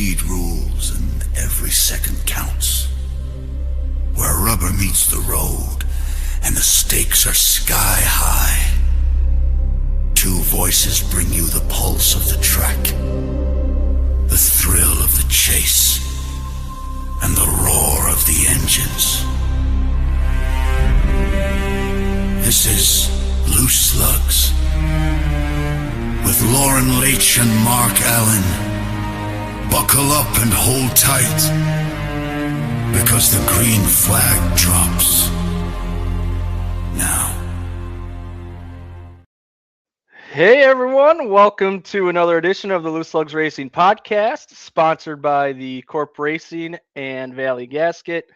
speed rules and every second counts. Where rubber meets the road and the stakes are sky high. Two voices bring you the pulse of the track, the thrill of the chase, and the roar of the engines. This is Loose Lugs with Lauren Leitch and Mark Allen. Buckle up and hold tight, because the green flag drops now. Hey everyone, welcome to another edition of the Loose Lugs Racing Podcast, sponsored by the Corp Racing and Valley Gasket.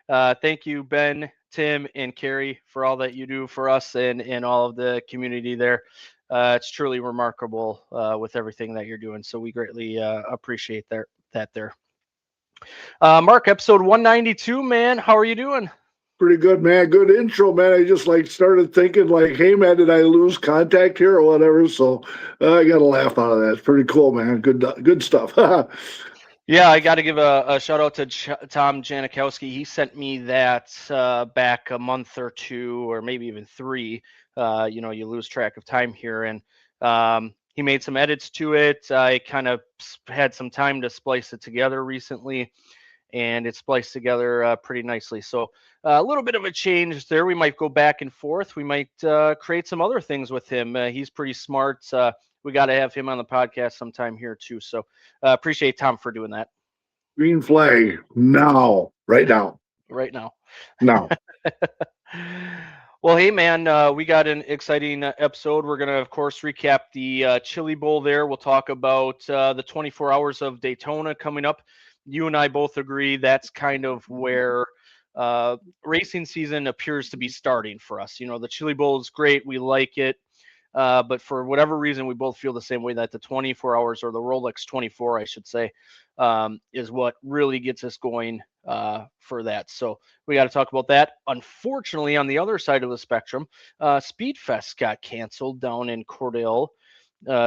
Thank you, Ben, Tim, and Carrie, for all that you do for us and all of the community there. It's truly remarkable with everything that you're doing, so we greatly appreciate that there. Mark, episode 192, man, how are you doing? Pretty good, man. Good intro, man. I just started thinking hey, man, did I lose contact here or whatever? So I got a laugh out of that. It's pretty cool, man. Good stuff. Yeah, I got to give a shout out to Tom Janikowski. He sent me that back a month or two, or maybe even three. You lose track of time here, and he made some edits to it. I kind of had some time to splice it together recently, and it's spliced together pretty nicely. So a little bit of a change there. We might go back and forth. We might create some other things with him. He's pretty smart. We got to have him on the podcast sometime here too. So appreciate Tom for doing that. Green flag now, right now. Right now. Now. Well, hey, man, we got an exciting episode. We're going to, of course, recap the Chili Bowl there. We'll talk about the 24 hours of Daytona coming up. You and I both agree that's kind of where racing season appears to be starting for us. The Chili Bowl is great. We like it. But for whatever reason, we both feel the same way, that the 24 hours, or the Rolex 24, I should say, is what really gets us going for that. So we got to talk about that. Unfortunately, on the other side of the spectrum, Speedfest got canceled down in Cordell,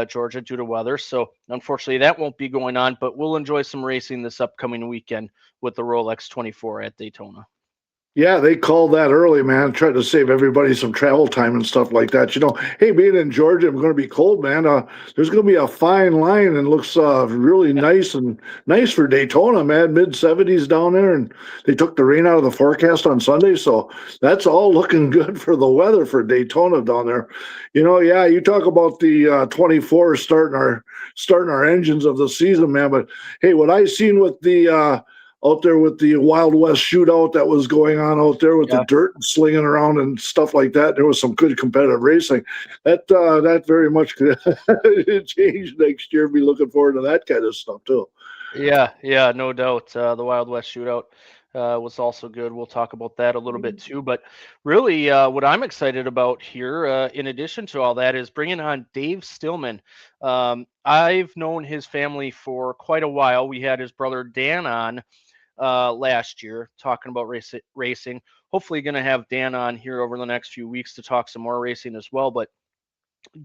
Georgia, due to weather. So unfortunately, that won't be going on, but we'll enjoy some racing this upcoming weekend with the Rolex 24 at Daytona. Yeah, they called that early, man. Tried to save everybody some travel time and stuff like that. Hey, being in Georgia, I'm going to be cold, man. There's going to be a fine line, and looks really nice for Daytona, man. Mid-70s down there, and they took the rain out of the forecast on Sunday, so that's all looking good for the weather for Daytona down there. Yeah, you talk about the 24 starting our engines of the season, man. But hey, what I seen with the out there with the Wild West shootout that was going on out there with the dirt slinging around and stuff like that. There was some good competitive racing. That very much could change next year. Be looking forward to that kind of stuff too. Yeah, no doubt. The Wild West shootout was also good. We'll talk about that a little bit too. But really, what I'm excited about here, in addition to all that, is bringing on Dave Stillman. I've known his family for quite a while. We had his brother Dan on last year talking about racing. Hopefully going to have Dan on here over the next few weeks to talk some more racing as well. But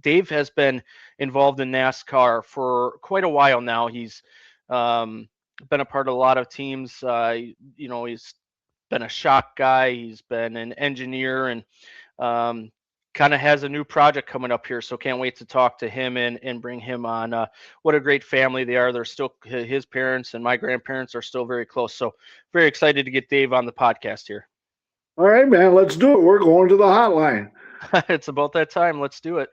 Dave has been involved in NASCAR for quite a while now. He's been a part of a lot of teams. He's been a shock guy. He's been an engineer, and kind of has a new project coming up here. So can't wait to talk to him and bring him on. What a great family they are. They're still, his parents and my grandparents are still very close. So very excited to get Dave on the podcast here. All right, man, let's do it. We're going to the hotline. It's about that time. Let's do it.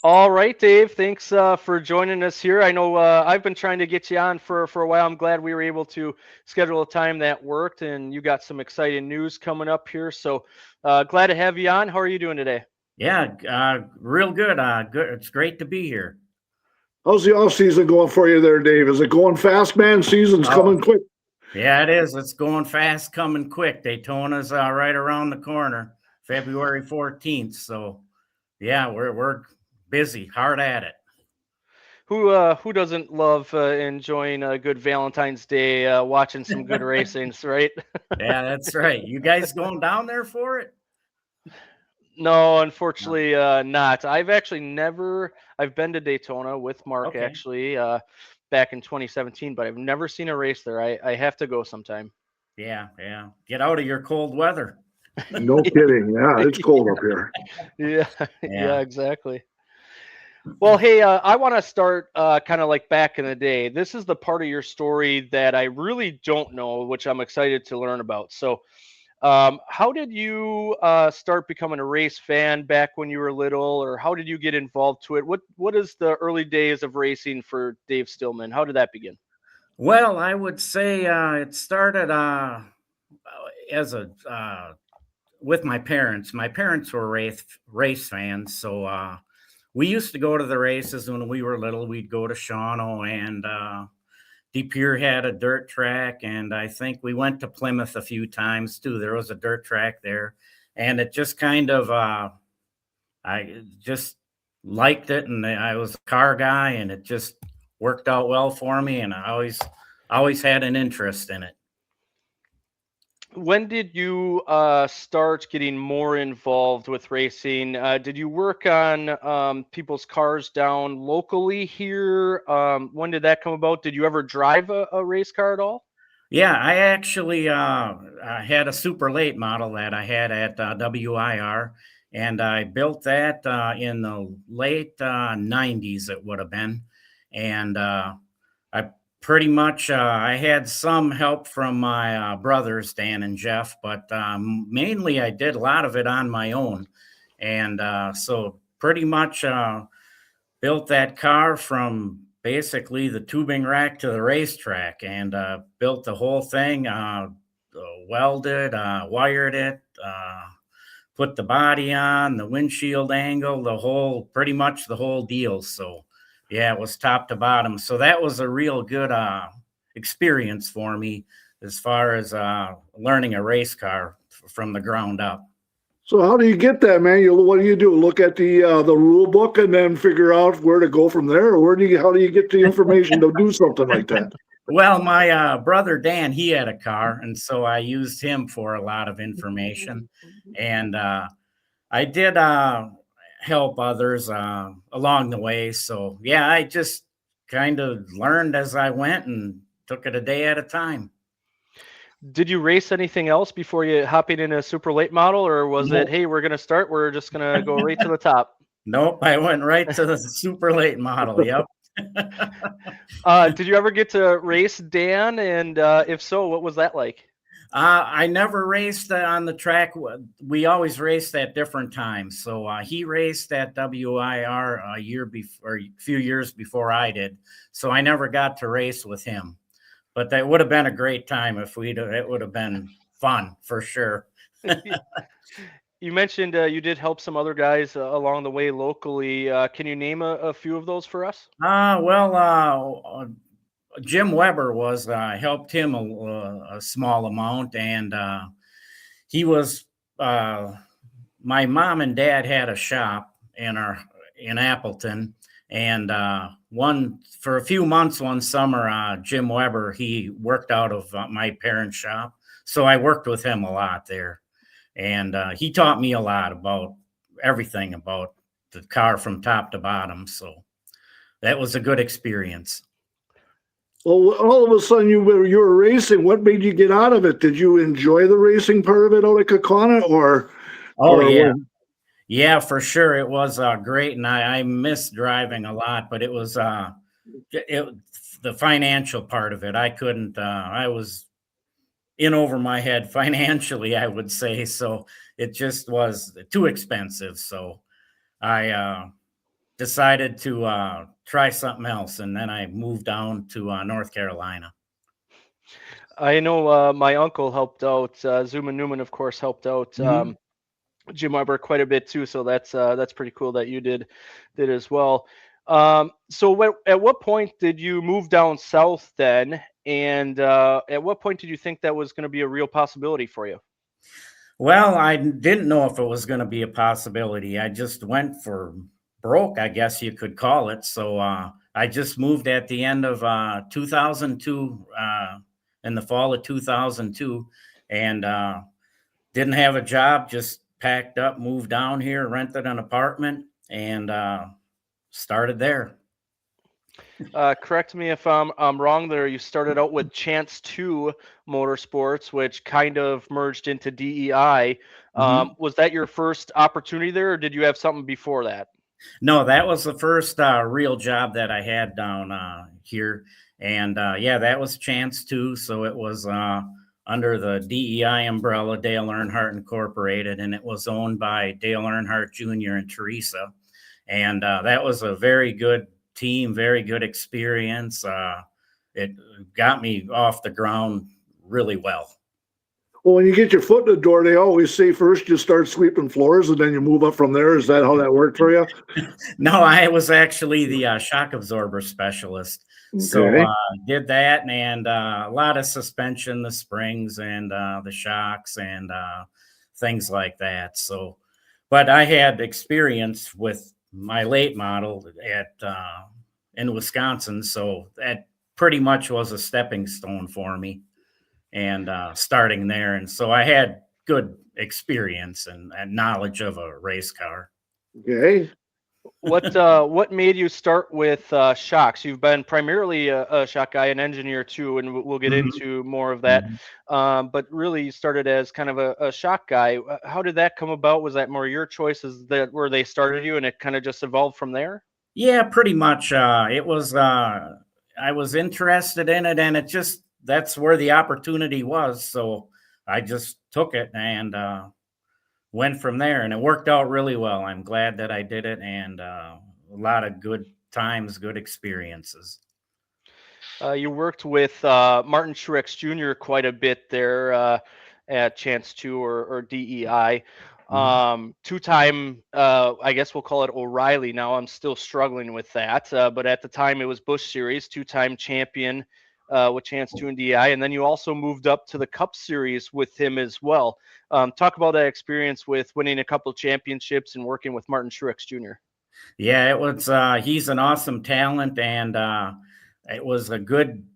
All right, Dave, thanks for joining us here. I know I've been trying to get you on for a while. I'm glad we were able to schedule a time that worked, and you got some exciting news coming up here. So glad to have you on. How are you doing today? Yeah, real good. Good. It's great to be here. How's the off season going for you there, Dave? Is it going fast, man? Season's coming quick. Yeah, it is. It's going fast, coming quick. Daytona's right around the corner, February 14th. So, yeah, we're busy, hard at it. Who doesn't love enjoying a good Valentine's Day, watching some good racings, right? Yeah, that's right. You guys going down there for it? No, unfortunately not. I've been to Daytona with Mark, actually. back in 2017, but I've never seen a race there. I have to go sometime. Yeah. Get out of your cold weather. No kidding. Yeah, it's cold up here. Yeah, Yeah. yeah, exactly. Well, hey, I want to start kind of like back in the day. This is the part of your story that I really don't know, which I'm excited to learn about. So, how did you start becoming a race fan back when you were little, or how did you get involved to it? What is the early days of racing for Dave Stillman? How did that begin? Well, I would say it started as a with my parents. My parents were race fans, so we used to go to the races when we were little. We'd go to Shawano, and De Pere had a dirt track, and I think we went to Plymouth a few times too. There was a dirt track there, and it just kind of I just liked it, and I was a car guy, and it just worked out well for me, and I always had an interest in it. When did you start getting more involved with racing? Did you work on people's cars down locally here? When did that come about? Did you ever drive a race car at all? Yeah, I actually I had a super late model that I had at WIR, and I built that in the late 90s, it would have been. And I pretty much I had some help from my brothers, Dan and Jeff, but mainly I did a lot of it on my own. And so pretty much built that car from basically the tubing rack to the racetrack, and built the whole thing, welded, wired it, put the body on, the windshield angle, pretty much the whole deal. So yeah, it was top to bottom. So that was a real good experience for me as far as learning a race car from the ground up. So how do you get that, man? What do you do? Look at the rule book and then figure out where to go from there, or how do you get the information to do something like that? Well, my brother Dan, he had a car, and so I used him for a lot of information. And I did help others along the way. So yeah, I just kind of learned as I went and took it a day at a time. Did you race anything else before you hopping in a super late model, or was Nope. it, hey, we're going to start, we're just going to go right to the top? Nope, I went right to the super late model. Yep. Did you ever get to race Dan? And if so, what was that like? I never raced on the track. We always raced at different times. So he raced at WIR a few years before I did. So I never got to race with him. But that would have been a great time it would have been fun for sure. You mentioned you did help some other guys along the way locally. Can you name a few of those for us? Jim Weber helped him a small amount, and he was my mom and dad had a shop in Appleton, and for a few months one summer, Jim Weber, he worked out of my parents' shop, so I worked with him a lot there, and he taught me a lot about everything about the car from top to bottom. So that was a good experience. Well, all of a sudden you were racing. What made you get out of it? Did you enjoy the racing part of it out at Kaukauna, or? Oh, yeah. Yeah, for sure. It was great, and I missed driving a lot, but it was the financial part of it. I couldn't. I was in over my head financially, I would say. So it just was too expensive. So I decided to try something else, and then I moved down to North Carolina. I know my uncle helped out. Zuma Newman, of course, helped out Jim Weber quite a bit too. So that's pretty cool that you did as well. So at what point did you move down south then? And at what point did you think that was going to be a real possibility for you? Well, I didn't know if it was going to be a possibility. I just went for broke, I guess you could call it. So I just moved at the end of 2002, in the fall of 2002, and didn't have a job, just packed up, moved down here, rented an apartment, and started there. Correct me if I'm wrong there. You started out with Chance 2 Motorsports, which kind of merged into DEI. Mhm. Was that your first opportunity there, or did you have something before that? No, that was the first real job that I had down here. And yeah, that was Chance too. So it was under the DEI umbrella, Dale Earnhardt Incorporated, and it was owned by Dale Earnhardt Jr. and Teresa. And that was a very good team, very good experience. It got me off the ground really well. Well, when you get your foot in the door, they always say first you start sweeping floors and then you move up from there. Is that how that worked for you? No, I was actually the shock absorber specialist. So Okay. did that and a lot of suspension, the springs and the shocks and things like that. So, but I had experience with my late model at in Wisconsin, so that pretty much was a stepping stone for me and starting there. And so I had good experience and knowledge of a race car. Okay. What made you start with shocks? You've been primarily a shock guy, an engineer too, and we'll get Mhm. into more of that. Mhm. But really, you started as kind of a shock guy. How did that come about? Was that more your choices that where they started you, and it kind of just evolved from there? Yeah, pretty much. It was, I was interested in it and it just, that's where the opportunity was. So I just took it and went from there and it worked out really well. I'm glad that I did it and a lot of good times, good experiences. You worked with Martin Truex Jr. quite a bit there at Chance 2 or DEI. Mhm. Two-time, I guess we'll call it O'Reilly now. I'm still struggling with that. But at the time, it was Busch Series, two-time champion with Chance 2 and DEI. And then you also moved up to the Cup Series with him as well. Talk about that experience with winning a couple championships and working with Martin Truex Jr. Yeah, it was, he's an awesome talent and it was a good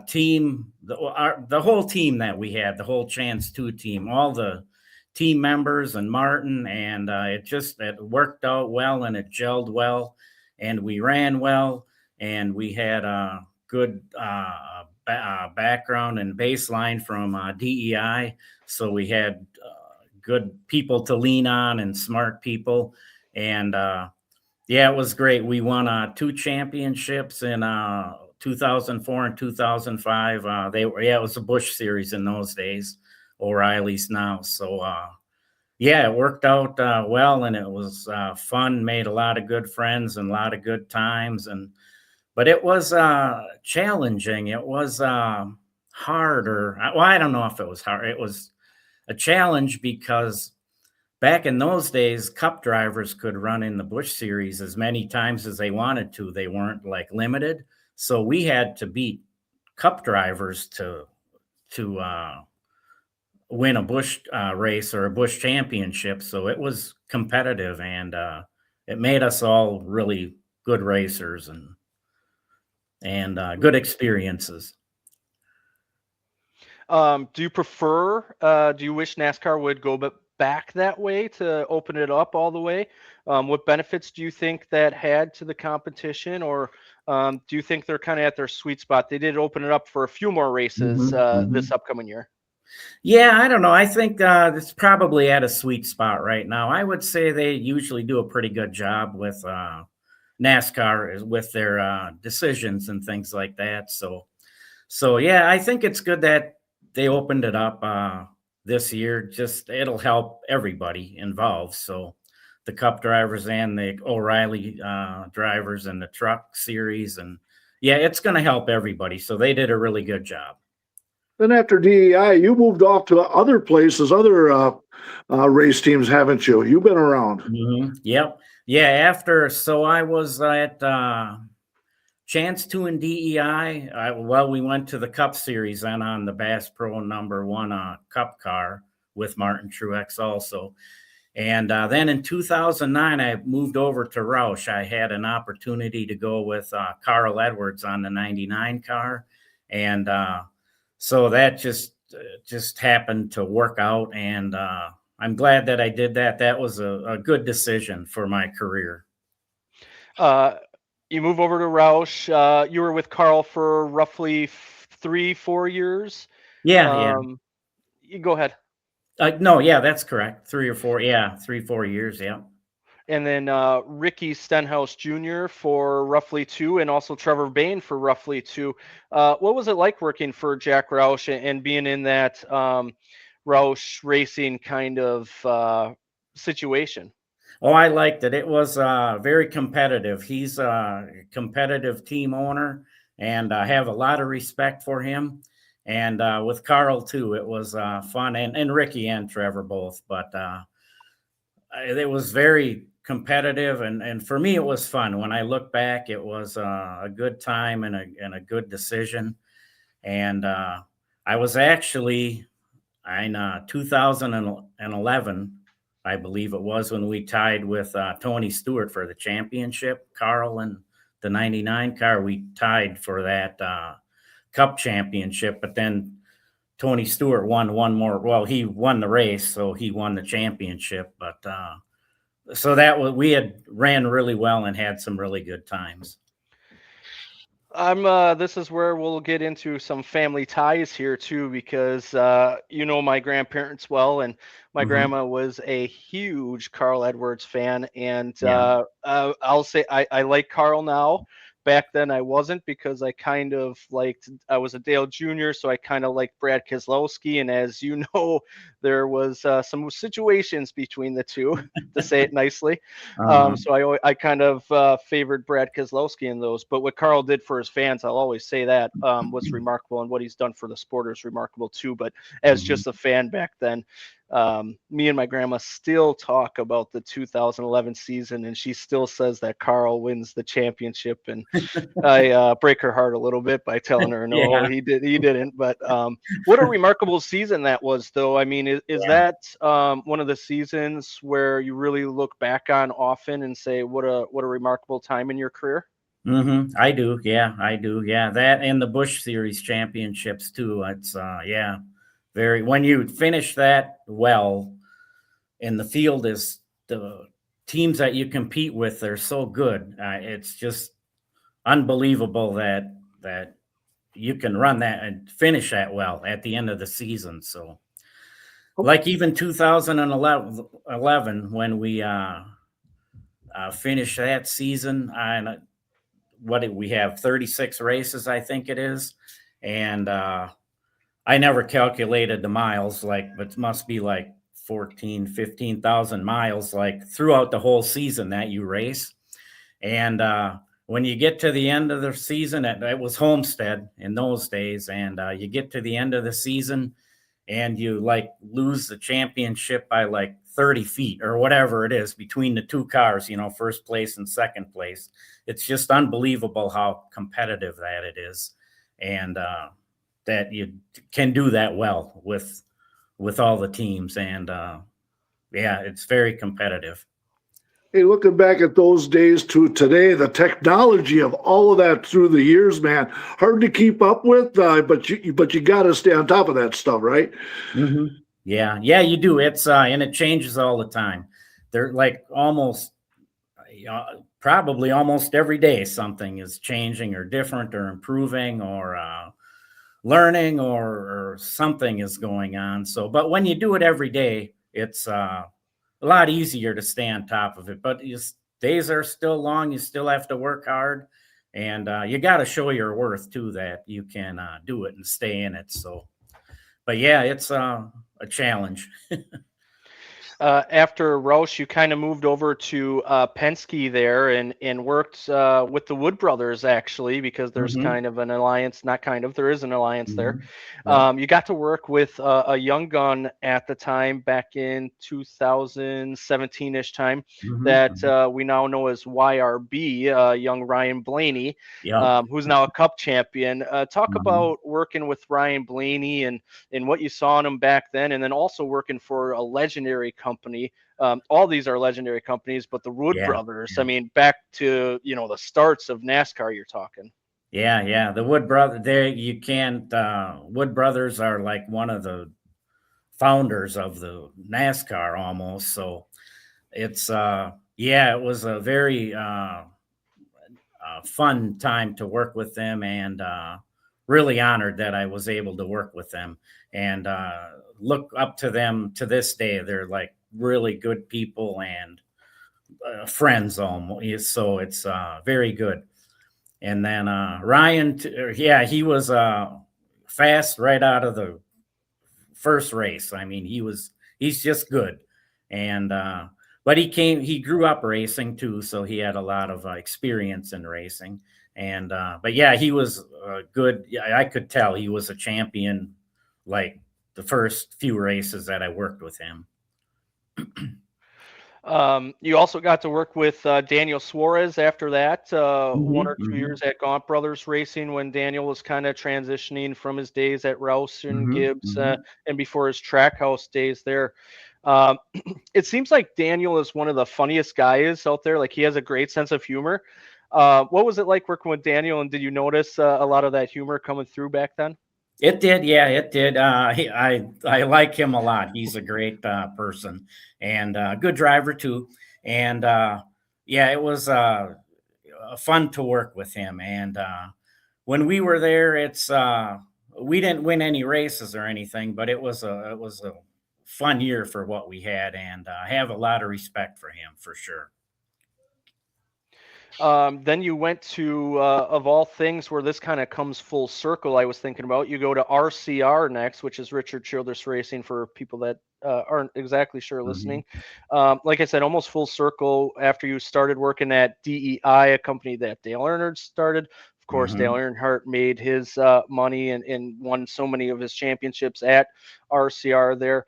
team. The whole team that we had, the whole Chance 2 team, all the team members and Martin, and it worked out well and it gelled well, and we ran well, and we had a good background and baseline from DEI, so we had good people to lean on and smart people, and yeah, it was great. We won two championships in 2004 and 2005. They were, yeah, it was a Busch series in those days, O'Reilly's now. So yeah, it worked out well, and it was fun. Made a lot of good friends and a lot of good times, and but it was challenging. It was harder. Well, I don't know if it was hard. It was a challenge because back in those days, cup drivers could run in the Busch series as many times as they wanted to. They weren't like limited. So we had to beat cup drivers to win a Busch race or a Busch championship. So it was competitive and it made us all really good racers and good experiences. Do you prefer? Do you wish NASCAR would go back that way to open it up all the way? What benefits do you think that had to the competition, or do you think they're kind of at their sweet spot? They did open it up for a few more races Mhm, this mhm. upcoming year. Yeah, I don't know. I think it's probably at a sweet spot right now. I would say they usually do a pretty good job with with their decisions and things like that. So yeah, I think it's good that they opened it up this year. Just it'll help everybody involved. So the Cup drivers and the O'Reilly drivers and the Truck Series, and yeah, it's going to help everybody. So they did a really good job. Then after DEI, you moved off to other places, other race teams, haven't you? You've been around. Yep. Yeah. After, so I was at Chance 2 and DEI. Well, we went to the Cup Series and on the Bass Pro #1 Cup car with Martin Truex also. And then in 2009, I moved over to Roush. I had an opportunity to go with Carl Edwards on the '99 car, and so that just happened to work out. And I'm glad that I did that. That was a good decision for my career. Uh, You move over to Roush. You were with Carl for roughly 3-4 years. Yeah. You go ahead. No, yeah, that's correct. 3 or 4. Yeah, 3-4 years. Yeah. And then Ricky Stenhouse Jr. for roughly 2, and also Trevor Bain for roughly 2. What was it like working for Jack Roush and being in that Roush racing kind of situation? Oh, I liked it. It was very competitive. He's a competitive team owner, and I have a lot of respect for him. And with Carl too, it was fun, and Ricky and Trevor both. But it was very competitive, and for me, it was fun. When I look back, it was a good time and a good decision. And I was actually in 2011, I believe it was, when we tied with Tony Stewart for the championship. Carl and the 99 car, we tied for that cup championship, but then Tony Stewart won one more. Well, he won the race, so he won the championship. But so that was, we had ran really well and had some really good times. This is where we'll get into some family ties here too, because you know my grandparents well, and my grandma was a huge Carl Edwards fan, and I'll say I like Carl now. Back then I wasn't, because I was a Dale Jr., so I kind of liked Brad Keselowski, and as you know, there was some situations between the two, to say it nicely. So I kind of favored Brad Keselowski in those. But what Carl did for his fans, I'll always say that was remarkable, and what he's done for the sport is remarkable too. But as just a fan back then, me and my grandma still talk about the 2011 season, and she still says that Carl wins the championship, and I break her heart a little bit by telling her no, he didn't. But what a remarkable season that was, though. I mean, is that one of the seasons where you really look back on often and say what a remarkable time in your career? I do. Yeah, I do. Yeah, that and the Busch Series championships too. It's very, when you finish that well, and the field is, the teams that you compete with, they're so good. It's just unbelievable that you can run that and finish that well at the end of the season. So, like even 2011 when we finished that season, and what did we have, 36 races, I think it is, and I never calculated the miles, but it must be like 15,000 miles, like throughout the whole season that you race. And when you get to the end of the season, it was Homestead in those days, and you get to the end of the season and you lose the championship by 30 feet or whatever it is between the two cars, first place and second place. It's just unbelievable how competitive that it is. And that you can do that well with all the teams. And it's very competitive. Hey, looking back at those days to today, the technology of all of that through the years, man, hard to keep up with. But you got to stay on top of that stuff, right? Yeah, you do. It's and it changes all the time. They're probably almost every day something is changing or different or improving or learning or something is going on. So, but when you do it every day, it's a lot easier to stay on top of it. But days are still long. You still have to work hard, and you got to show your worth too, that you can do it and stay in it. So, but yeah, it's a challenge. After Roush, you kind of moved over to Penske there and worked with the Wood brothers, actually, because there's kind of an alliance, there is an alliance there. You got to work with a young gun at the time, back in 2017-ish time, that we now know as YRB, young Ryan Blaney, who's now a Cup champion. Talk about working with Ryan Blaney and what you saw in him back then, and then also working for a legendary company. All these are legendary companies, but the Wood brothers, I mean, back to the starts of NASCAR, you're talking. Yeah, the Wood brothers, Wood brothers are like one of the founders of the NASCAR almost. So it's it was a very fun time to work with them, and really honored that I was able to work with them, and look up to them to this day. They're like really good people and friends almost. So it's very good. And then Ryan, yeah, he was fast right out of the first race. I mean, he's just good. And but he grew up racing too, so he had a lot of experience in racing. And but yeah, he was good. Yeah, I could tell he was a champion like the first few races that I worked with him. You also got to work with Daniel Suarez after that, 1 or 2 years at Gaunt Brothers Racing when Daniel was kind of transitioning from his days at Rouse and Gibbs and before his Trackhouse days there. It seems like Daniel is one of the funniest guys out there. Like he has a great sense of humor. What was it like working with Daniel, and did you notice a lot of that humor coming through back then? It did, yeah, it did. I like him a lot. He's a great person and good driver too. And yeah, it was fun to work with him. And when we were there, it's we didn't win any races or anything, but it was a fun year for what we had, and I have a lot of respect for him for sure. Then you went to, of all things, where this kind of comes full circle, I was thinking about, you go to RCR next, which is Richard Childress Racing for people that aren't exactly sure listening. Like I said, almost full circle after you started working at DEI, a company that Dale Earnhardt started. Of course, Dale Earnhardt made his money and won so many of his championships at RCR there.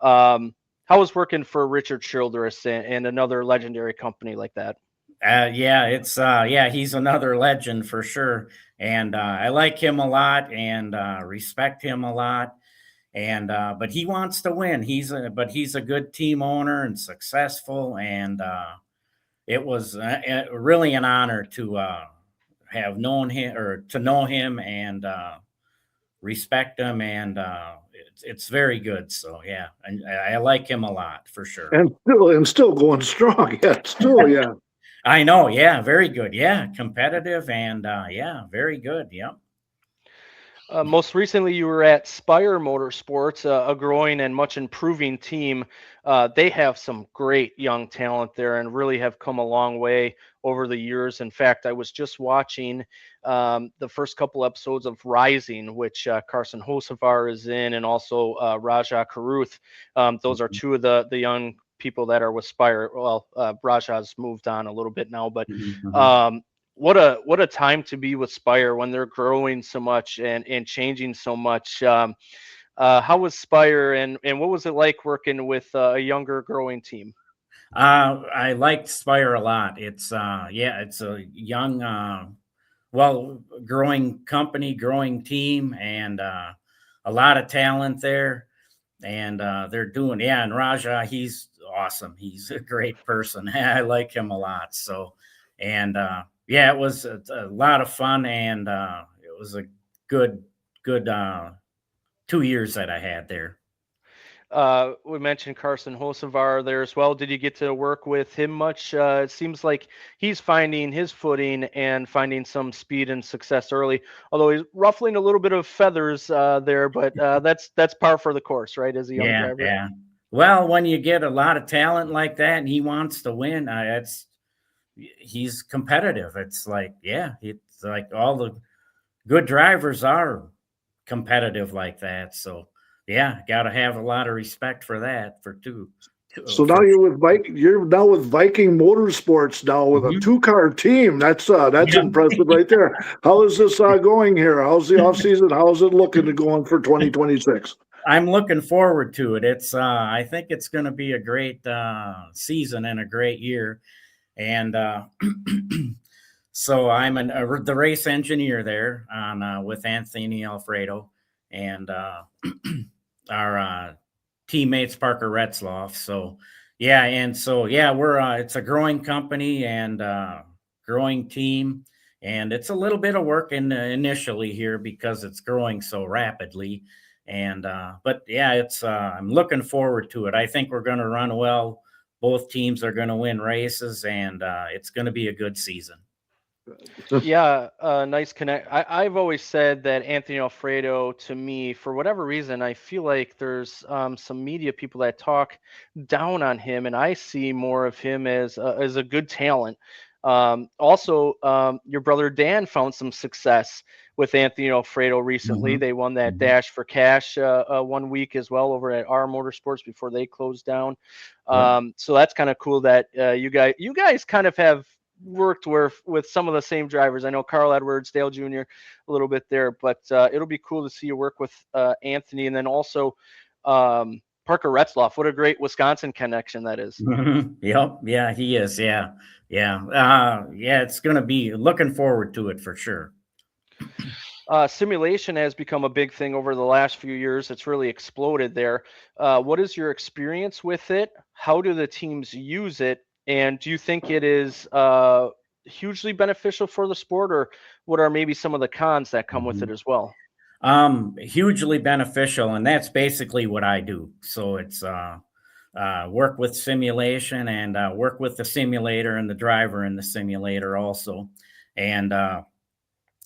How was working for Richard Childress and another legendary company like that? Yeah, it's yeah, he's another legend for sure, and I like him a lot and respect him a lot. And but he wants to win. He's a good team owner and successful, and it was really an honor to have known him or to know him and respect him, and it's very good. So yeah, and I like him a lot for sure. And still going strong. Yeah, still, yeah. I know. Yeah, very good. Yeah, competitive and yeah, very good. Yep. Most recently, you were at Spire Motorsports, a growing and much improving team. They have some great young talent there and really have come a long way over the years. In fact, I was just watching the first couple episodes of Rising, which Carson Hocevar is in, and also Raja Karuth. Those are two of the young people that are with Spire. Well, Raja's moved on a little bit now, but what a time to be with Spire when they're growing so much and changing so much. How was Spire and what was it like working with a younger growing team? I liked Spire a lot. It's yeah, it's a young well, growing company, growing team, and a lot of talent there. And they're doing, yeah, and Raja, he's awesome. He's a great person. I like him a lot. So, and yeah, it was a lot of fun, and it was a good 2 years that I had there. We mentioned Carson Hocevar there as well. Did you get to work with him much? It seems like he's finding his footing and finding some speed and success early, although he's ruffling a little bit of feathers there, but that's par for the course, right? As a young driver. Yeah. Well, when you get a lot of talent like that and he wants to win, he's competitive. It's like, yeah, it's like all the good drivers are competitive like that. So yeah, got to have a lot of respect for that for two. So now you're now with Viking Motorsports now with a 2-car team. That's impressive right there. How is this going here? How's the off season? How's it looking to go on for 2026? I'm looking forward to it. It's I think it's going to be a great season and a great year. And so I'm the race engineer there on with Anthony Alfredo and our teammates Parker Retzloff. So yeah, and so yeah, we're it's a growing company and growing team, and it's a little bit of work initially here because it's growing so rapidly. And but yeah, it's I'm looking forward to it. I think we're going to run well. Both teams are going to win races, and it's going to be a good season. Yeah, nice connect. I've always said that Anthony Alfredo, to me, for whatever reason, I feel like there's some media people that talk down on him, and I see more of him as a good talent. Also, your brother Dan found some success with Anthony Alfredo recently. They won that Dash for Cash 1 week as well over at R Motorsports before they closed down. So that's kind of cool that you guys kind of have worked with some of the same drivers. I know Carl Edwards, Dale Jr. a little bit there, but it'll be cool to see you work with Anthony, and then also Parker Retzloff. What a great Wisconsin connection that is. Yep. Yeah, he is. Yeah. Yeah. Yeah, it's going to be looking forward to it for sure. Simulation has become a big thing over the last few years. It's really exploded there. What is your experience with it? How do the teams use it? And do you think it is hugely beneficial for the sport, or what are maybe some of the cons that come with it as well? Hugely beneficial, and that's basically what I do. So it's work with simulation and work with the simulator and the driver in the simulator also. And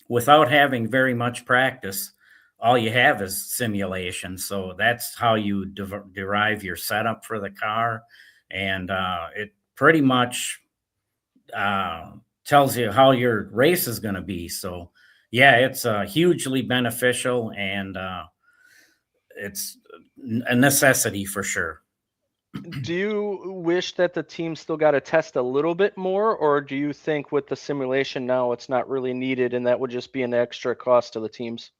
without having very much practice, all you have is simulation. So that's how you derive your setup for the car. And it pretty much tells you how your race is going to be. So yeah, it's hugely beneficial, and it's a necessity for sure. Do you wish that the team still got to test a little bit more, or do you think with the simulation now it's not really needed and that would just be an extra cost to the teams?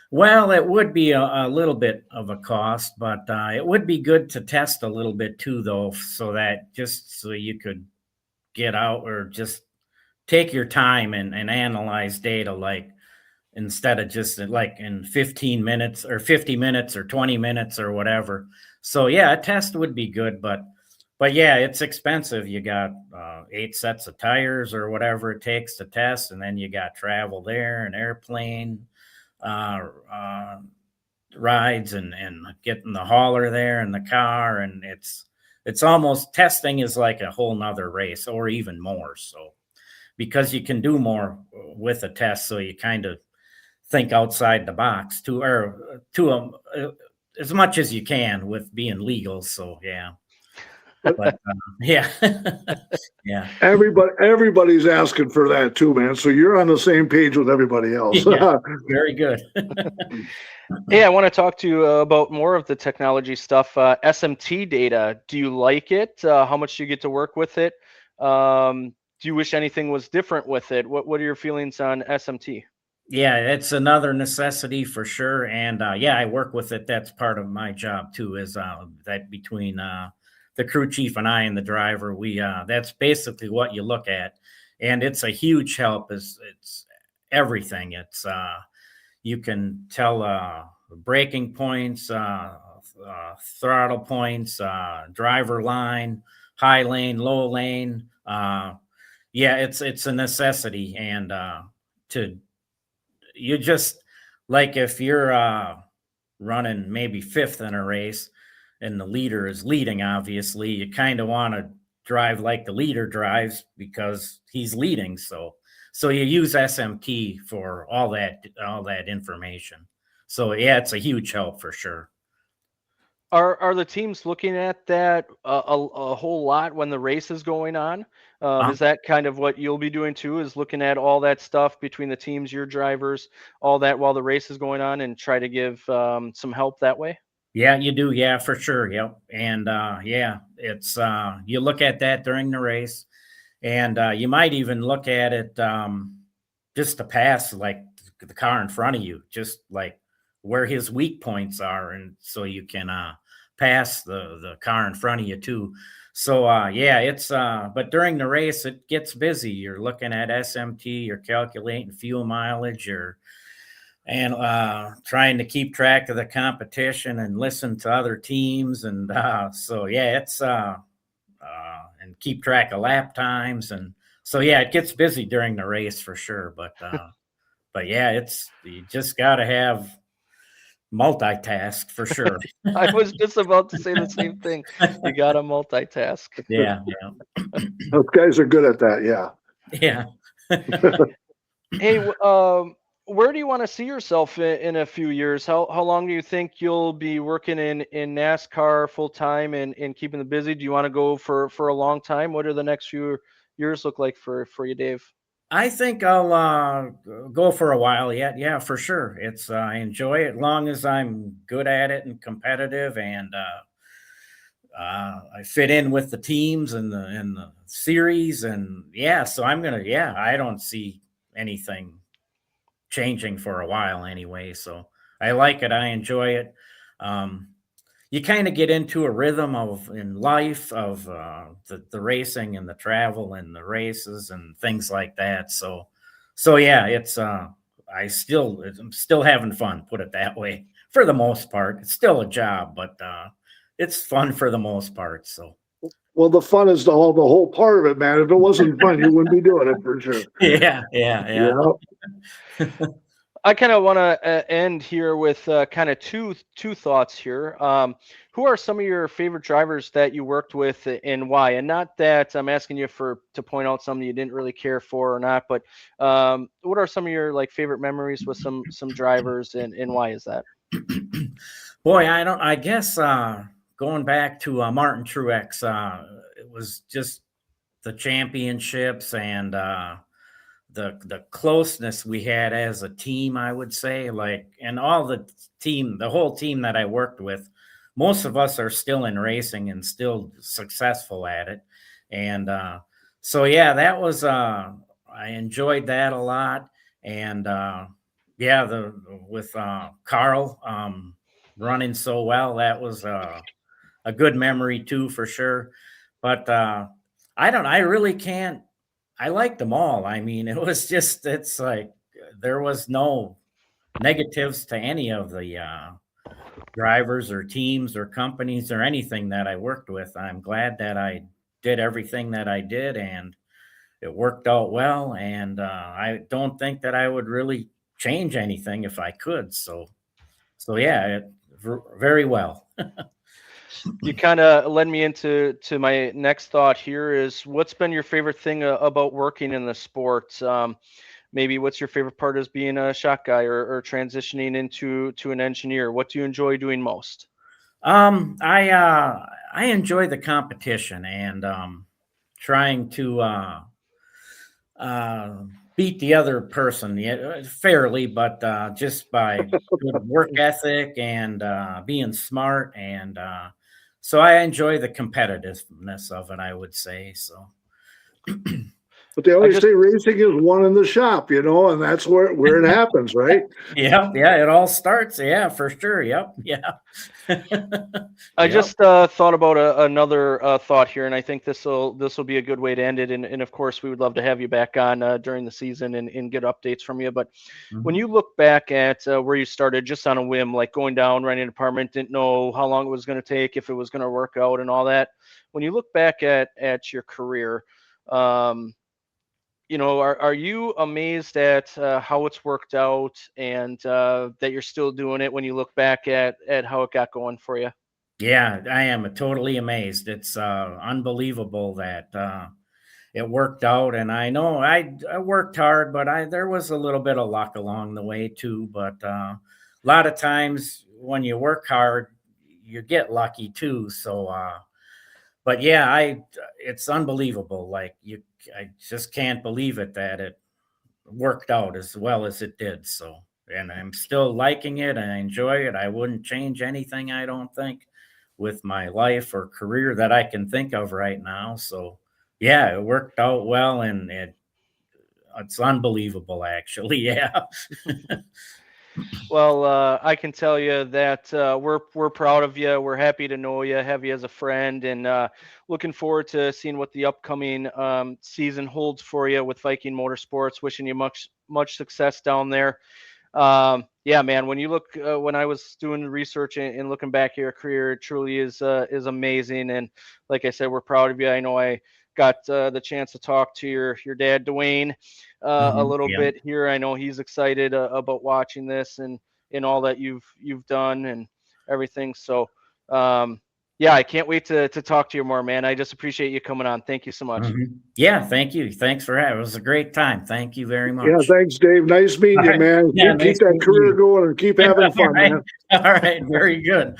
Well, it would be a little bit of a cost, but it would be good to test a little bit too, though, so you could get out or just take your time and analyze data, like instead of just like in 15 minutes or 50 minutes or 20 minutes or whatever. So yeah, a test would be good, but yeah, it's expensive. You got 8 sets of tires or whatever it takes to test, and then you got travel there and airplane rides and getting the hauler there and the car, and it's almost, testing is like a whole nother race or even more. So because you can do more with a test, so you kind of think outside the box as much as you can with being legal. So yeah. But yeah. Yeah. Everybody's asking for that too, man. So you're on the same page with everybody else. Yeah, very good. Hey, I want to talk to you about more of the technology stuff. SMT data, do you like it? How much do you get to work with it? Do you wish anything was different with it? What are your feelings on SMT? Yeah, it's another necessity for sure. And yeah, I work with it. That's part of my job too, is that between the crew chief and I and the driver, that's basically what you look at. And it's a huge help. It's everything. It's you can tell braking points, throttle points, driver line, high lane, low lane. Yeah, it's a necessity. And you just, like, if you're running maybe 5th in a race and the leader is leading, obviously you kind of want to drive like the leader drives because he's leading. So you use SMT for all that information. So yeah, it's a huge help for sure. Are the teams looking at that a whole lot when the race is going on? Is that kind of what you'll be doing too, is looking at all that stuff between the teams, your drivers, all that while the race is going on, and try to give some help that way? Yeah, you do. Yeah, for sure. Yep. And yeah, it's you look at that during the race, and you might even look at it just to pass like the car in front of you, just like where his weak points are, and so you can pass the car in front of you too. So yeah, it's but during the race it gets busy. You're looking at SMT, you're calculating fuel mileage, and trying to keep track of the competition and listen to other teams, and so yeah, it's and keep track of lap times, and so yeah, it gets busy during the race for sure. But yeah, you just got to have multitask for sure. I was just about to say the same thing. You got to multitask. Yeah. Those guys are good at that. Yeah. Yeah. Hey, where do you want to see yourself in a few years? How long do you think you'll be working in NASCAR full time and keeping them busy? Do you want to go for a long time? What do the next few years look like for you, Dave? I think I'll go for a while yet. Yeah, for sure. It's I enjoy it long as I'm good at it and competitive, and I fit in with the teams and the series, and yeah. So I'm gonna. Yeah, I don't see anything changing for a while anyway. So I like it. I enjoy it. Um, you kind of get into a rhythm of in life of the racing and the travel and the races and things like that. So yeah, it's I'm still having fun. Put it that way. For the most part, it's still a job, but it's fun for the most part. So Well, the fun is the whole part of it, man. If it wasn't fun, you wouldn't be doing it for sure. yeah. I kind of want to end here with kind of two thoughts here. Who are some of your favorite drivers that you worked with and why? And not that I'm asking you to point out something you didn't really care for or not, but what are some of your like favorite memories with some drivers and why is that? Boy, I guess going back to Martin Truex, it was just the championships and the closeness we had as a team, I would say, like, and all the whole team that I worked with, most of us are still in racing and still successful at it. And so, yeah, that was, I enjoyed that a lot. And yeah, with Carl running so well, that was a good memory too, for sure. But I really can't. I liked them all. I mean, it's like there was no negatives to any of the drivers or teams or companies or anything that I worked with. I'm glad that I did everything that I did and it worked out well. And I don't think that I would really change anything if I could. So yeah, very well. You kind of led me into my next thought here is what's been your favorite thing about working in the sport? Maybe what's your favorite part is being a shot guy or transitioning into an engineer? What do you enjoy doing most? I enjoy the competition and trying to uh, beat the other person, yeah, fairly, but just by good work ethic and being smart. And so I enjoy the competitiveness of it, I would say. So, But they I always just say racing is one in the shop, and that's where it happens, right? yeah, it all starts. Yeah, for sure. Yep. Yeah. I Yep. just thought about another thought here, and I think this will be a good way to end it. And of course, we would love to have you back on during the season and get updates from you. But when Mhm. you look back at where you started, just on a whim, like going down, renting an apartment, didn't know how long it was going to take, if it was going to work out, and all that. When you look back at your career, um, are you amazed at how it's worked out and that you're still doing it when you look back at how it got going for you? Yeah, I am totally amazed. It's unbelievable that it worked out. And I know I worked hard, but there was a little bit of luck along the way too. But a lot of times when you work hard, you get lucky too. So, but yeah, it's unbelievable. Like I just can't believe it that it worked out as well as it did. So, and I'm still liking it and I enjoy it. I wouldn't change anything, I don't think, with my life or career that I can think of right now. So, yeah, it worked out well and it's unbelievable actually. Yeah. Well, I can tell you that we're proud of you. We're happy to know you, have you as a friend, and looking forward to seeing what the upcoming season holds for you with Viking Motorsports. Wishing you much success down there. Yeah, man. When you look, when I was doing the research and looking back at your career, it truly is amazing. And like I said, we're proud of you. I know I got the chance to talk to your dad, Dwayne, a little Yeah. bit here. I know he's excited about watching this and all that you've done and everything. So, um, Yeah, I can't wait to talk to you more, man. I just appreciate you coming on. Thank you so much. Yeah, thank you. Thanks for having. It was a great time. Thank you very Yeah, much. thanks, Dave. Nice meeting All you, right. man. Yeah, Keep nice that meeting career you. going and keep having All fun, right. man. All right. Very good.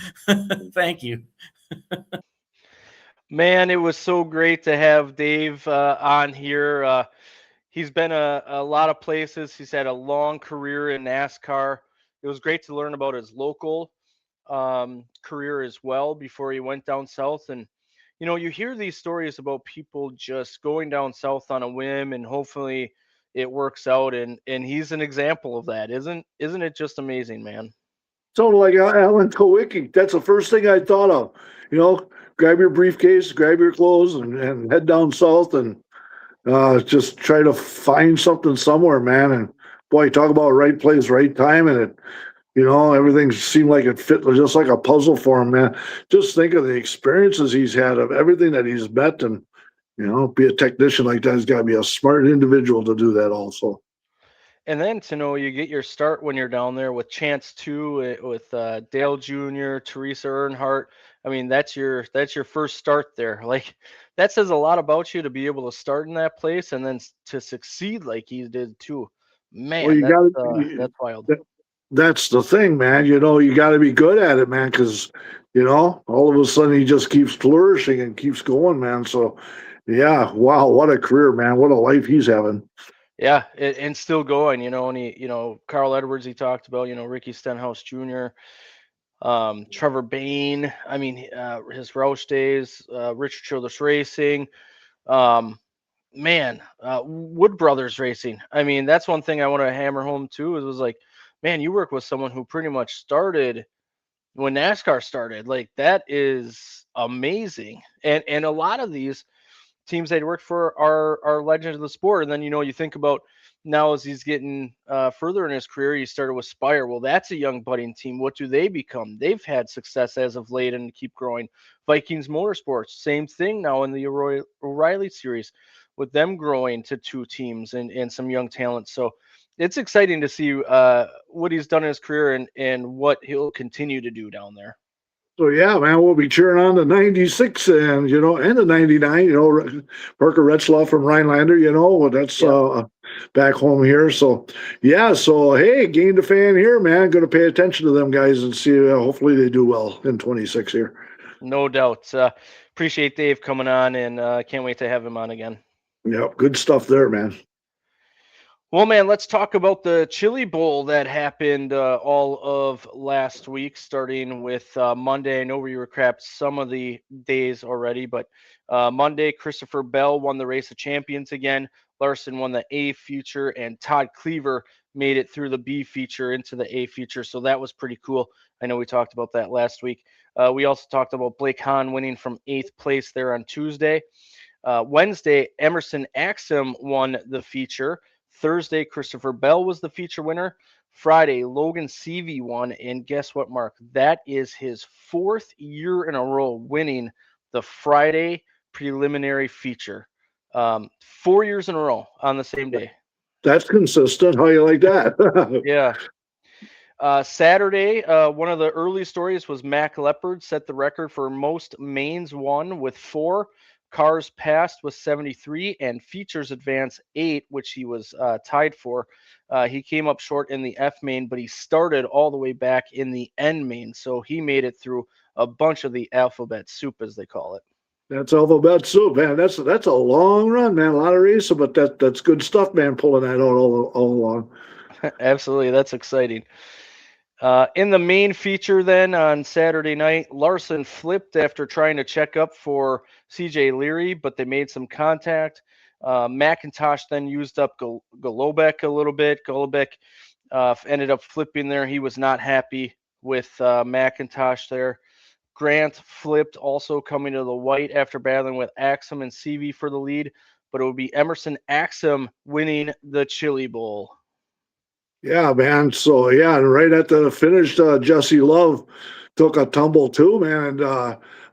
Thank you. Man, it was so great to have Dave on here. He's been a lot of places. He's had a long career in NASCAR. It was great to learn about his local career as well before he went down south. And you hear these stories about people just going down south on a whim, and hopefully it works out. And he's an example of that, isn't it? Just amazing, man. Sounded like Alan Kowicki. That's the first thing I thought of. You know, grab your briefcase, grab your clothes, and head down south and just try to find something somewhere, man. And boy, talk about right place, right time, and it. Everything seemed like it fit just like a puzzle for him, man. Just think of the experiences he's had, of everything that he's met, and be a technician like that. He's got to be a smart individual to do that, also. And then to know you get your start when you're down there with Chance too, with Dale Jr., Teresa Earnhardt. I mean, that's your first start there. Like that says a lot about you to be able to start in that place and then to succeed like he did too. Well, Man, you that's got wild. that's the thing, man. You got to be good at it, man, because all of a sudden he just keeps flourishing and keeps going, man. So, yeah, wow, what a career, man! What a life he's having. Yeah, and still going. And Carl Edwards he talked about. Ricky Stenhouse Jr. Trevor Bain. I mean, his Roush days. Richard Childress Racing. Um, Man, Wood Brothers Racing. I mean, that's one thing I want to hammer home too. Is was like, man, you work with someone who pretty much started when NASCAR started. Like that is amazing. And a lot of these teams they'd work for are legends of the sport. And then you think about now as he's getting further in his career, he started with Spire. Well, that's a young budding team. What do they become? They've had success as of late and keep growing. Vikings Motorsports, same thing now in the O'Reilly series, with them growing to two teams and some young talent. So it's exciting to see what he's done in his career and what he'll continue to do down there. So yeah, man, we'll be cheering on the '96 and the '99. Parker Retzlaff from Rhinelander. That's Yeah. back home here. So yeah, so hey, gained a fan here, man. Going to pay attention to them guys and see. Hopefully they do well in '26 here. No doubt. Appreciate Dave coming on, and can't wait to have him on again. Yep, good stuff there, man. Well, man, let's talk about the Chili Bowl that happened all of last week, starting with Monday. I know we recapped some of the days already, but Monday, Christopher Bell won the Race of Champions again. Larson won the A feature, and Todd Cleaver made it through the B feature into the A feature. So that was pretty cool. I know we talked about that last week. We also talked about Blake Hahn winning from 8th place there on Tuesday. Wednesday, Emerson Axum won the feature. Thursday, Christopher Bell was the feature winner. Friday, Logan Seavey won. And guess what, Mark? That is his 4th year in a row winning the Friday preliminary feature. 4 years in a row on the same day. That's consistent. How you like that? Yeah. Saturday, one of the early stories was Mac Leopard set the record for most mains won with 4. Cars passed with 73 and features advance 8, which he was tied for. He came up short in the F main, but he started all the way back in the N main. So he made it through a bunch of the alphabet soup, as they call it. That's alphabet soup, man. That's a long run, man. A lot of racing, but that's good stuff, man. Pulling that out all along. Absolutely. That's exciting. In the main feature then on Saturday night, Larson flipped after trying to check up for CJ Leary, but they made some contact. McIntosh then used up Golobic a little bit. Golobic ended up flipping there. He was not happy with McIntosh there. Grant flipped, also coming to the white after battling with Axum and CV for the lead, but it would be Emerson Axum winning the Chili Bowl. Yeah, man. So yeah, and right at the finish, Jesse Love took a tumble too, man. And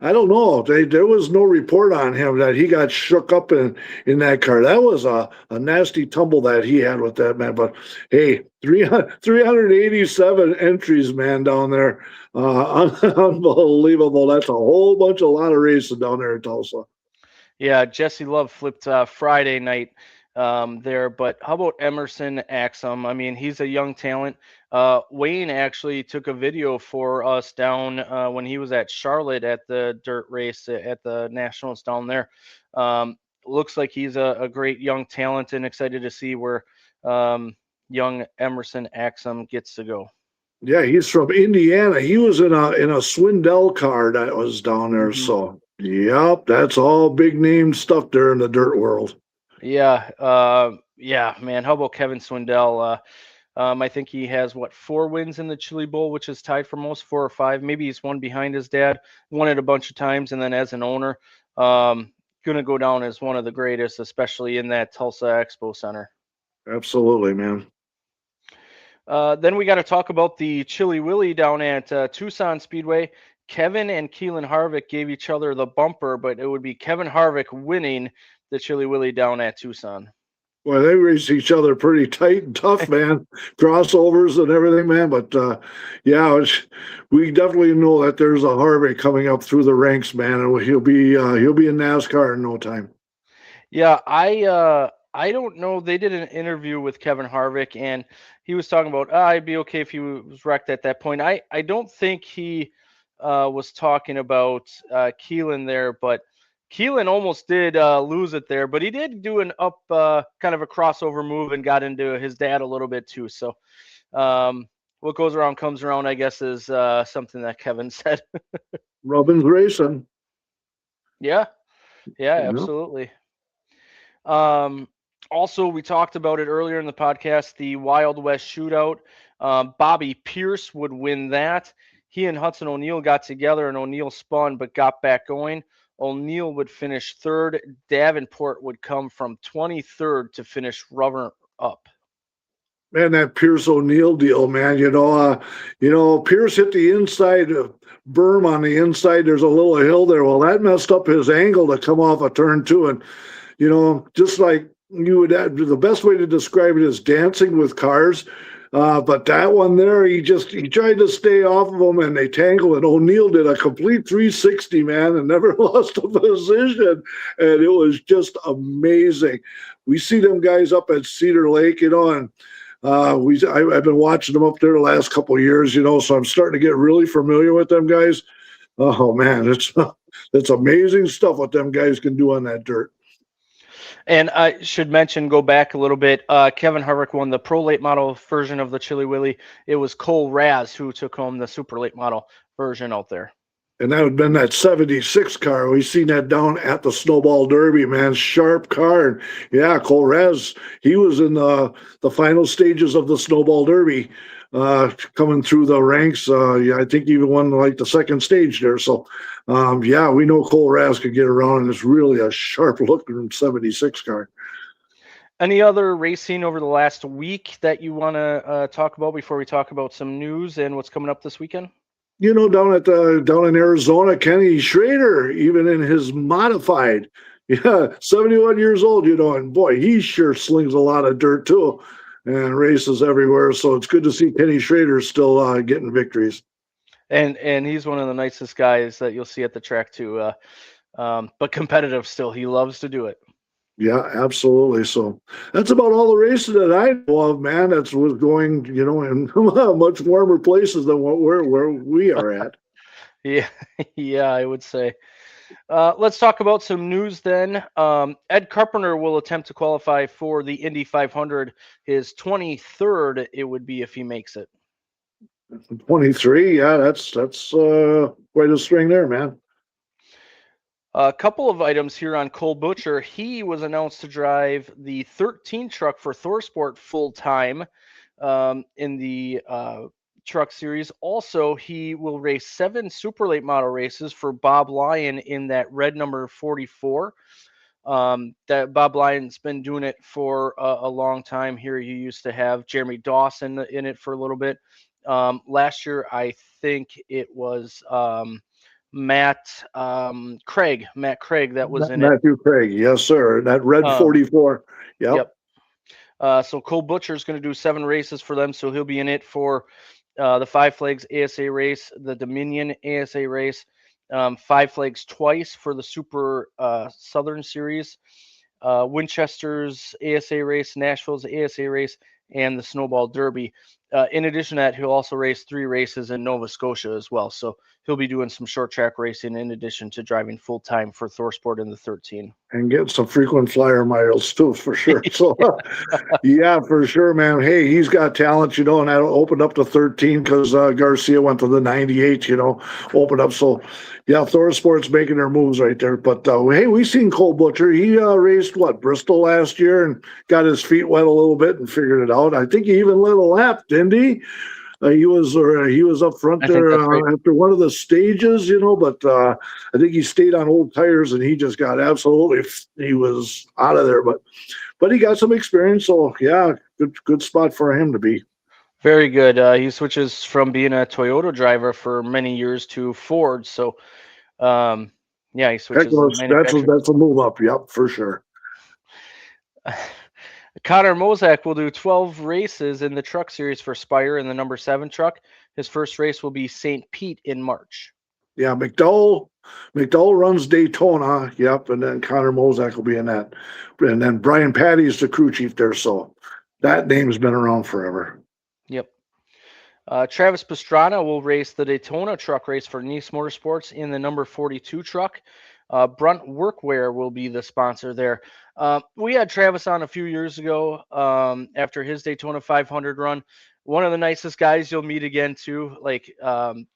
I don't know. There was no report on him that he got shook up in that car. That was a nasty tumble that he had with that, man. But hey, 387 entries, man, down there. Unbelievable. That's a whole bunch, a lot of racing down there in Tulsa. Yeah, Jesse Love flipped Friday night there, but how about Emerson Axum? I mean, he's a young talent. Wayne actually took a video for us down when he was at Charlotte at the dirt race at the Nationals down there. Looks like he's a great young talent, and excited to see where young Emerson Axum gets to go. Yeah, he's from Indiana. He was in a Swindell car that was down there. So, yep, that's all big name stuff there in the dirt world. Yeah, yeah, man. How about Kevin Swindell? I think he has 4 wins in the Chili Bowl, which is tied for most, 4 or 5. Maybe he's one behind his dad. Won it a bunch of times, and then as an owner, gonna go down as one of the greatest, especially in that Tulsa Expo Center. Absolutely, man. Then we got to talk about the Chili Willy down at Tucson Speedway. Kevin and Keelan Harvick gave each other the bumper, but it would be Kevin Harvick winning the Chili Willy down at Tucson. Well, they race each other pretty tight and tough, man. Crossovers and everything, man. But yeah, we definitely know that there's a Harvick coming up through the ranks, man, and he'll be in NASCAR in no time. Yeah, I don't know. They did an interview with Kevin Harvick, and he was talking about I'd be okay if he was wrecked at that point. I don't think he was talking about Keelan there, but Keelan almost did lose it there, but he did do an up kind of a crossover move and got into his dad a little bit too. So what goes around comes around, I guess, is something that Kevin said. Robin's racing. Yeah, absolutely. Also, we talked about it earlier in the podcast, the Wild West Shootout. Bobby Pierce would win that. He and Hudson O'Neal got together, and O'Neal spun but got back going. O'Neal would finish 3rd. Davenport would come from 23rd to finish runner up. Man, that Pierce O'Neal deal, man. Pierce hit the inside berm on the inside. There's a little hill there. Well, that messed up his angle to come off a turn 2. And just like you would have, the best way to describe it is dancing with cars. But that one there, he tried to stay off of them, and they tangled. And O'Neal did a complete 360, man, and never lost a position. And it was just amazing. We see them guys up at Cedar Lake, and I've been watching them up there the last couple of years, so I'm starting to get really familiar with them guys. Oh man, it's amazing stuff what them guys can do on that dirt. And I should mention, go back a little bit. Kevin Harvick won the Pro Late Model version of the Chili Willy. It was Cole Raz who took home the Super Late Model version out there. And that would have been that 76 car. We seen that down at the Snowball Derby, man. Sharp car. And yeah, Cole Raz, he was in the final stages of the Snowball Derby, coming through the ranks. I think he even won like the second stage there. So, yeah, we know Cole Raz could get around, and it's really a sharp-looking 76 car. Any other racing over the last week that you want to talk about before we talk about some news and what's coming up this weekend? Down in Arizona, Kenny Schrader, even in his modified, 71 years old, and boy, he sure slings a lot of dirt too, and races everywhere. So it's good to see Kenny Schrader still getting victories. And he's one of the nicest guys that you'll see at the track too, but competitive still. He loves to do it. Yeah, absolutely. So that's about all the racing that I know of, man. That's was going, in much warmer places than where we are at. Yeah, I would say. Let's talk about some news then. Ed Carpenter will attempt to qualify for the Indy 500. His 23rd, it would be if he makes it. 23, yeah, that's quite a string there, man. A couple of items here on Cole Butcher. He was announced to drive the 13 truck for ThorSport full time in the truck series. Also, he will race 7 super late model races for Bob Lyon in that red number 44. That Bob Lyon's been doing it for a long time here. He used to have Jeremy Dawson in it for a little bit. Last year, I think it was Matt Craig. Matt Craig that was in it. Matthew Craig, yes, sir. That red Um, 44. Yep. Yep. So Cole Butcher is going to do 7 races for them, so he'll be in it for the Five Flags ASA race, the Dominion ASA race, Five Flags twice for the Super Southern Series, Winchester's ASA race, Nashville's ASA race, and the Snowball Derby. In addition to that, he'll also race 3 races in Nova Scotia as well. So he'll be doing some short track racing in addition to driving full time for Thorsport in the 13. And getting some frequent flyer miles too, for sure. So, yeah, for sure, man. Hey, he's got talent, and that opened up to 13 because Garcia went to the 98, opened up. So, yeah, Thorsport's making their moves right there. But, hey, we seen Cole Butcher. He raced, Bristol last year and got his feet wet a little bit and figured it out. I think he even led a lap, didn't he? He was up front there right. After one of the stages, but I think he stayed on old tires and he just got he was out of there. But he got some experience, so yeah, good spot for him to be. Very good. He switches from being a Toyota driver for many years to Ford, so yeah, he switches. That's a move up, yep, for sure. Connor Mozak will do 12 races in the truck series for Spire in the number 7 truck. His first race will be St. Pete in March. Yeah, McDowell runs Daytona, yep, and then Connor Mozak will be in that. And then Brian Patty is the crew chief there, so that name's been around forever. Yep. Travis Pastrana will race the Daytona truck race for Nice Motorsports in the number 42 truck. Brunt Workwear will be the sponsor there. We had Travis on a few years ago after his Daytona 500 run. One of the nicest guys you'll meet again, too.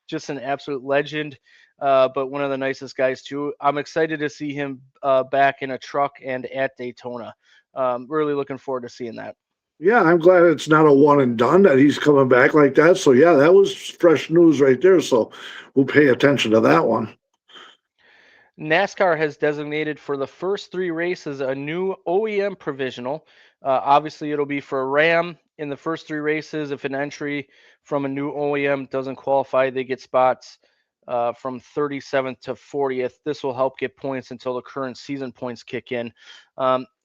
Just an absolute legend, but one of the nicest guys, too. I'm excited to see him back in a truck and at Daytona. Really looking forward to seeing that. Yeah, I'm glad it's not a one and done that he's coming back like that. So, yeah, that was fresh news right there. So we'll pay attention to that one. NASCAR has designated for the first 3 races a new OEM provisional. Obviously, it'll be for Ram in the first 3 races. If an entry from a new OEM doesn't qualify, they get spots from 37th to 40th. This will help get points until the current season points kick in.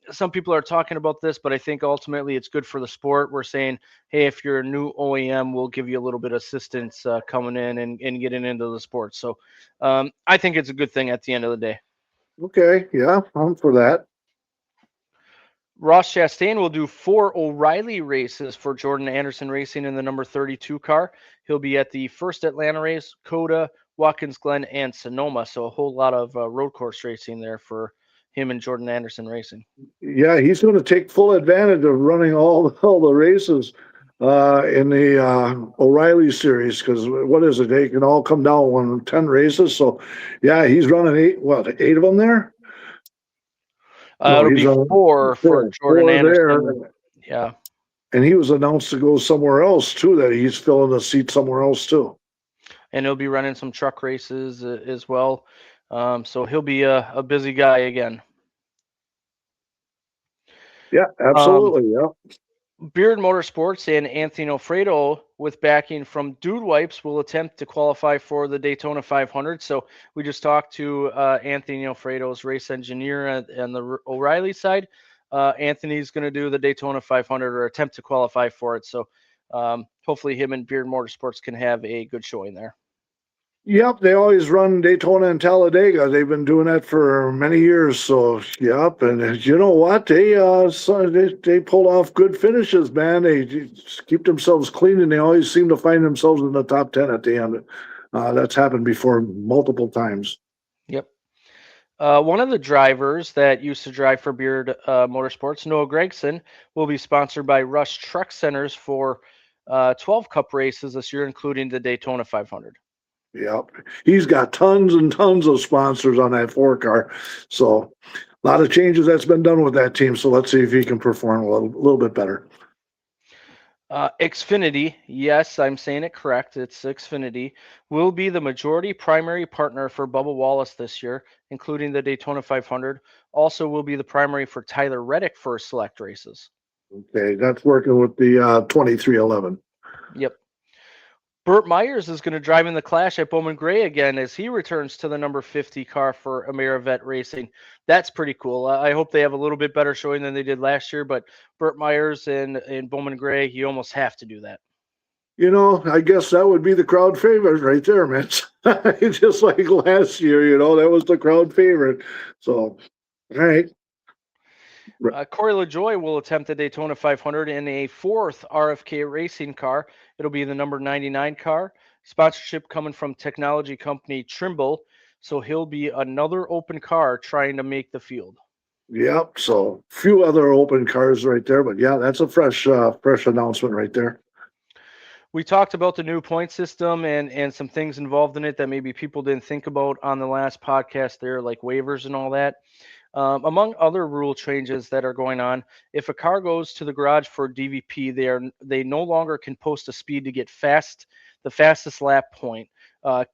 Some people are talking about this, but I think ultimately it's good for the sport. We're saying, hey, if you're a new OEM, we'll give you a little bit of assistance coming in and getting into the sport. So I think it's a good thing at the end of the day. Okay, yeah, I'm for that. Ross Chastain will do 4 O'Reilly races for Jordan Anderson Racing in the number 32 car. He'll be at the first Atlanta race, Coda, Watkins Glen, and Sonoma. So a whole lot of road course racing there for him and Jordan Anderson Racing. Yeah, he's going to take full advantage of running all the races in the O'Reilly series because what is it? They can all come down on 10 races. So, yeah, he's running 8 of them there? It'll be 4 for Jordan Anderson. There. Yeah. And he was announced to go somewhere else, too, that he's filling a seat somewhere else, too. And he'll be running some truck races as well. So he'll be a busy guy again. Yeah, absolutely. Yeah. Beard Motorsports and Anthony Alfredo, with backing from Dude Wipes, will attempt to qualify for the Daytona 500. So we just talked to Anthony Alfredo's race engineer on the O'Reilly side. Anthony's going to do the Daytona 500 or attempt to qualify for it. So hopefully him and Beard Motorsports can have a good showing there. Yep, they always run Daytona and Talladega. They've been doing that for many years. So, yep, and you know what? They pull off good finishes, man. They just keep themselves clean, and they always seem to find themselves in the top 10 at the end. That's happened before multiple times. Yep. One of the drivers that used to drive for Beard Motorsports, Noah Gregson, will be sponsored by Rush Truck Centers for 12 Cup races this year, including the Daytona 500. Yep. He's got tons and tons of sponsors on that 4-car. So a lot of changes that's been done with that team. So let's see if he can perform a little bit better. Xfinity, yes, I'm saying it correct. It's Xfinity, will be the majority primary partner for Bubba Wallace this year, including the Daytona 500. Also will be the primary for Tyler Reddick for select races. Okay, that's working with the 2311. Yep. Burt Myers is going to drive in the Clash at Bowman Gray again as he returns to the number 50 car for Amerivet Racing. That's pretty cool. I hope they have a little bit better showing than they did last year, but Burt Myers in Bowman Gray, you almost have to do that. I guess that would be the crowd favorite right there, man. Just like last year, that was the crowd favorite. So, all right. Corey LaJoy will attempt the Daytona 500 in a fourth RFK Racing car. It'll be the number 99 car. Sponsorship coming from technology company Trimble. So he'll be another open car trying to make the field. Yep. So a few other open cars right there, but yeah, that's a fresh announcement right there. We talked about the new point system and some things involved in it that maybe people didn't think about on the last podcast there, like waivers and all that. Among other rule changes that are going on, if a car goes to the garage for DVP, they no longer can post a speed to get the fastest lap point.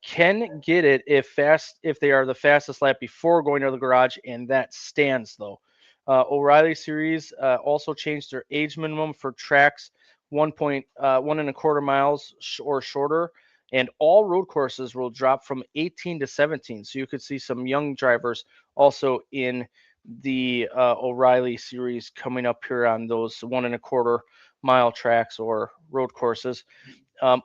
Can get it if they are the fastest lap before going to the garage, and that stands though. O'Reilly Series also changed their age minimum for tracks 1.25 miles or shorter, and all road courses will drop from 18 to 17. So you could see some young drivers also in the O'Reilly Series coming up here on those 1.25 mile tracks or road courses.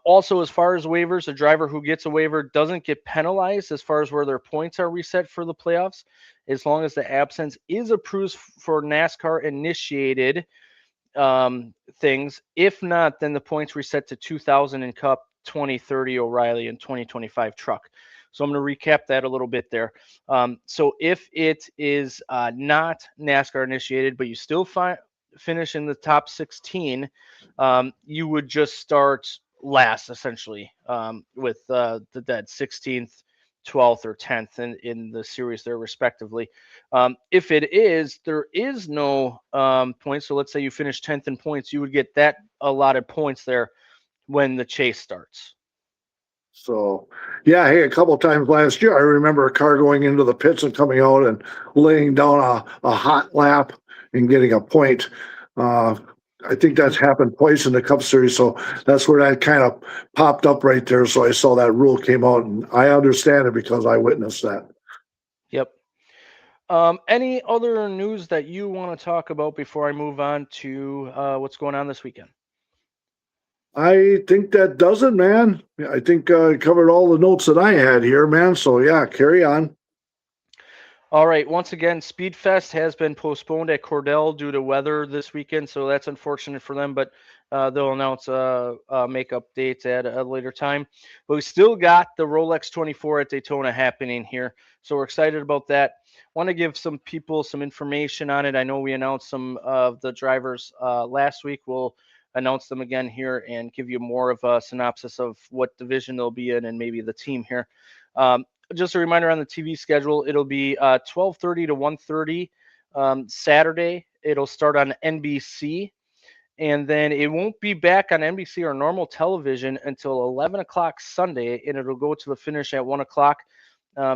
Also, as far as waivers, a driver who gets a waiver doesn't get penalized as far as where their points are reset for the playoffs, as long as the absence is approved for NASCAR initiated things. If not, then the points reset to 2000 in Cup, 2030 O'Reilly, and 2025 Truck. So I'm going to recap that a little bit there. So if it is not NASCAR initiated, but you still finish in the top 16, you would just start last essentially with the dead 16th, 12th, or 10th in the series there respectively. If there is no points, so let's say you finish 10th in points, you would get that allotted points there when the chase starts. So, yeah, hey, a couple of times last year, I remember a car going into the pits and coming out and laying down a hot lap and getting a point. I think that's happened twice in the Cup Series, so that's where that kind of popped up right there. So I saw that rule came out, and I understand it because I witnessed that. Yep. Any other news that you want to talk about before I move on to what's going on this weekend? I think that does it, man. I think I covered all the notes that I had here, man. So, yeah, carry on. All right. Once again, Speedfest has been postponed at Cordell due to weather this weekend, so that's unfortunate for them, but they'll announce makeup dates at a later time. But we still got the Rolex 24 at Daytona happening here, so we're excited about that. Want to give some people some information on it. I know we announced some of the drivers last week. We'll announce them again here and give you more of a synopsis of what division they'll be in and maybe the team here. Just a reminder on the TV schedule, it'll be 12:30 to 1:30 Saturday. It'll start on NBC, and then it won't be back on NBC or normal television until 11 o'clock Sunday, and it'll go to the finish at 1 o'clock.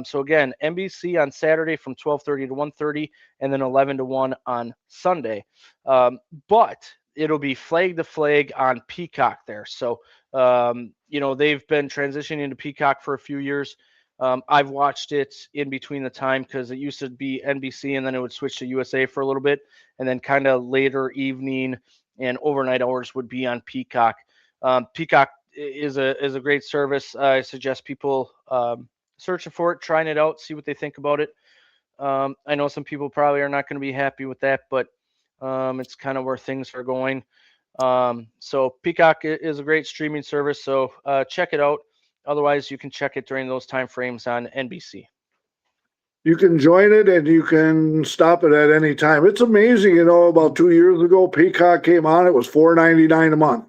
So again, NBC on Saturday from 12:30 to 1:30, and then 11 to 1 on Sunday. But it'll be flag to flag on Peacock there. So, they've been transitioning to Peacock for a few years. I've watched it in between the time because it used to be NBC and then it would switch to USA for a little bit. And then kind of later evening and overnight hours would be on Peacock. Peacock is a great service. I suggest people searching for it, trying it out, see what they think about it. I know some people probably are not going to be happy with that, but it's kind of where things are going. So Peacock is a great streaming service. So check it out. Otherwise, you can check it during those time frames on NBC. You can join it and you can stop it at any time. It's amazing, about 2 years ago, Peacock came on. It was $4.99 a month,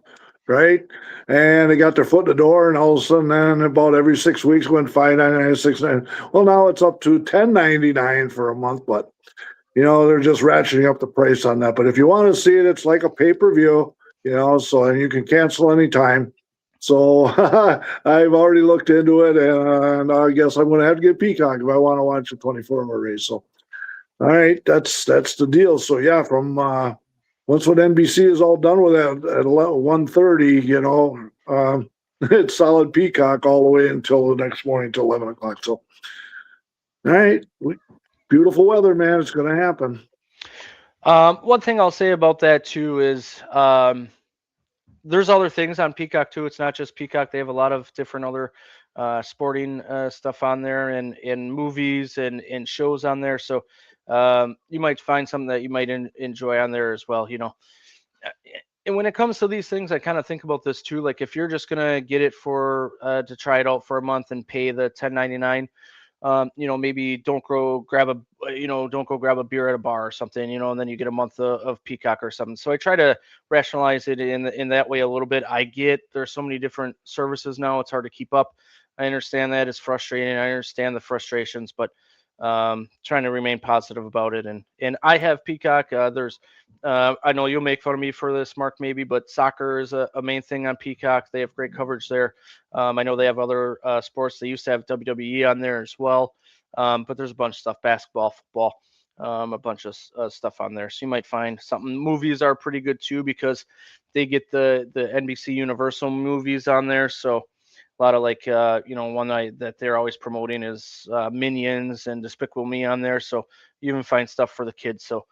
right? And they got their foot in the door, and all of a sudden, then about every 6 weeks went $5.99, $6.99. Well, now it's up to $10.99 for a month, but they're just ratcheting up the price on that. But if you want to see it, it's like a pay-per-view, and you can cancel anytime. So I've already looked into it, and I guess I'm going to have to get Peacock if I want to watch a 24-hour race. So, all right, that's the deal. So, yeah, from once when NBC is all done with that at 1:30, it's solid Peacock all the way until the next morning till 11 o'clock. So, all right, beautiful weather, man. It's going to happen. One thing I'll say about that too is there's other things on Peacock too. It's not just Peacock. They have a lot of different other sporting stuff on there, and movies and shows on there. So you might find something that you might enjoy on there as well. And when it comes to these things, I kind of think about this too. Like if you're just gonna get it for to try it out for a month and pay the $10.99, maybe don't go grab a beer at a bar or something, and then you get a month of Peacock or something. So I try to rationalize it in that way a little bit. I get there's so many different services now; it's hard to keep up. I understand that it's frustrating. I understand the frustrations, but trying to remain positive about it. And I have Peacock. I know you'll make fun of me for this, Mark, maybe, but soccer is a main thing on Peacock. They have great coverage there. I know they have other sports. They used to have WWE on there as well, but there's a bunch of stuff, basketball, football, a bunch of stuff on there. So you might find something. Movies are pretty good too because they get the NBC Universal movies on there. So a lot of one that they're always promoting is Minions and Despicable Me on there. So you even find stuff for the kids. So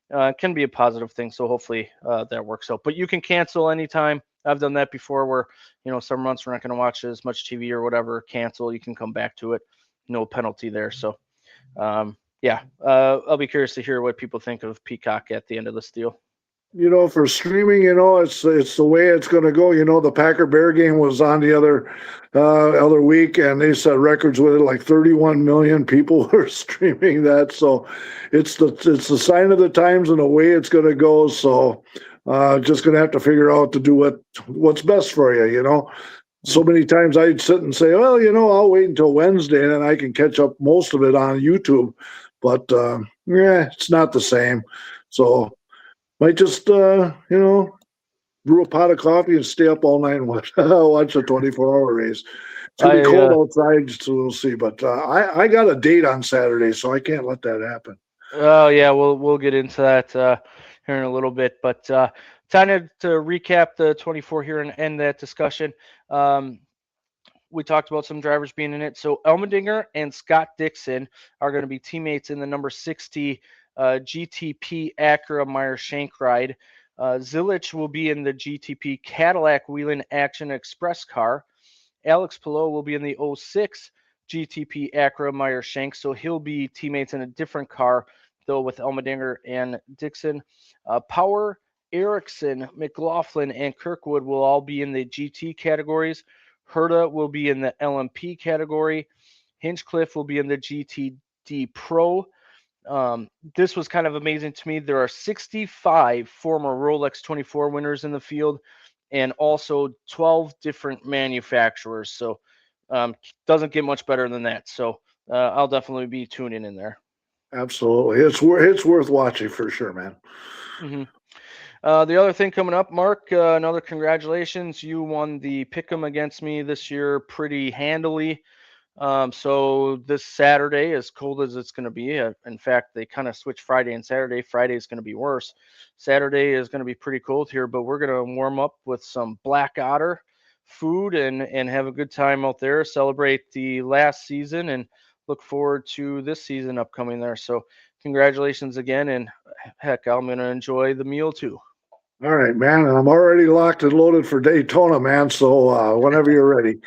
it can be a positive thing. So hopefully that works out. But you can cancel anytime. I've done that before where, some months we're not going to watch as much TV or whatever, cancel. You can come back to it. No penalty there. So, I'll be curious to hear what people think of Peacock at the end of this deal. For streaming, it's the way it's going to go. The Packer Bear game was on the other week, and they set records with it. Like 31 million people were streaming that. So it's the sign of the times and the way it's going to go. So just going to have to figure out to do what's best for you. So many times I'd sit and say, well, I'll wait until Wednesday and then I can catch up most of it on YouTube. But it's not the same. So might just, brew a pot of coffee and stay up all night and watch a 24-hour race. It's going to be cold outside, so we'll see. But I got a date on Saturday, so I can't let that happen. Oh, yeah, we'll get into that here in a little bit. But time to recap the 24 here and end that discussion. We talked about some drivers being in it. So Allmendinger and Scott Dixon are going to be teammates in the number 60 GTP Acura Meyer Shank ride. Zilich will be in the GTP Cadillac Whelen Action Express car. Alex Palou will be in the 06 GTP Acura Meyer Shank, so he'll be teammates in a different car, though, with Allmendinger and Dixon. Power, Erickson, McLaughlin, and Kirkwood will all be in the GT categories. Herta will be in the LMP category. Hinchcliffe will be in the GTD Pro. This was kind of amazing to me. There are 65 former Rolex 24 winners in the field and also 12 different manufacturers. So doesn't get much better than that. So I'll definitely be tuning in there. Absolutely. It's worth watching for sure, man. Mm-hmm. The other thing coming up, Mark, another congratulations. You won the Pick'em against me this year pretty handily. So this Saturday, as cold as it's going to be, in fact, they kind of switched Friday and Saturday. Friday is going to be worse. Saturday is going to be pretty cold here, but we're going to warm up with some Black Otter food and have a good time out there, celebrate the last season, and look forward to this season upcoming there. So congratulations again, and heck, I'm going to enjoy the meal too. All right, man. And I'm already locked and loaded for Daytona, man. So whenever you're ready.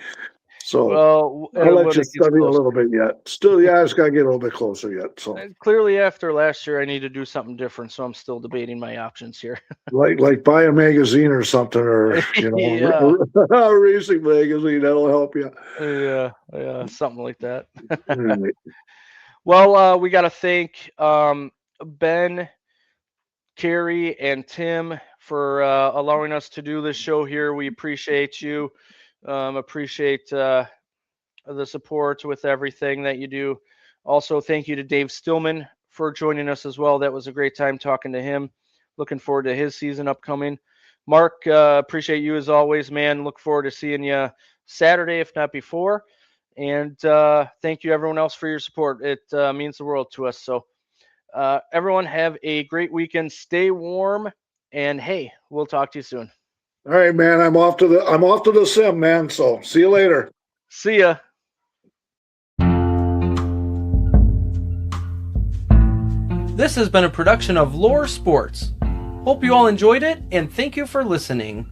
So I'll let you study a little bit yet. Still, I just got to get a little bit closer yet. So clearly after last year, I need to do something different. So I'm still debating my options here. like buy a magazine or something, or, a racing magazine. That'll help you. Yeah, something like that. Right. Well, we got to thank Ben, Carrie, and Tim for allowing us to do this show here. We appreciate you. Appreciate the support with everything that you do. Also, thank you to Dave Stillman for joining us as well. That was a great time talking to him. Looking forward to his season upcoming. Mark, appreciate you as always, man. Look forward to seeing you Saturday, if not before. And thank you, everyone else, for your support. It means the world to us. So everyone have a great weekend. Stay warm. And, hey, we'll talk to you soon. All right, man. I'm off to the sim, man. So see you later. See ya. This has been a production of Lore Sports. Hope you all enjoyed it, and thank you for listening.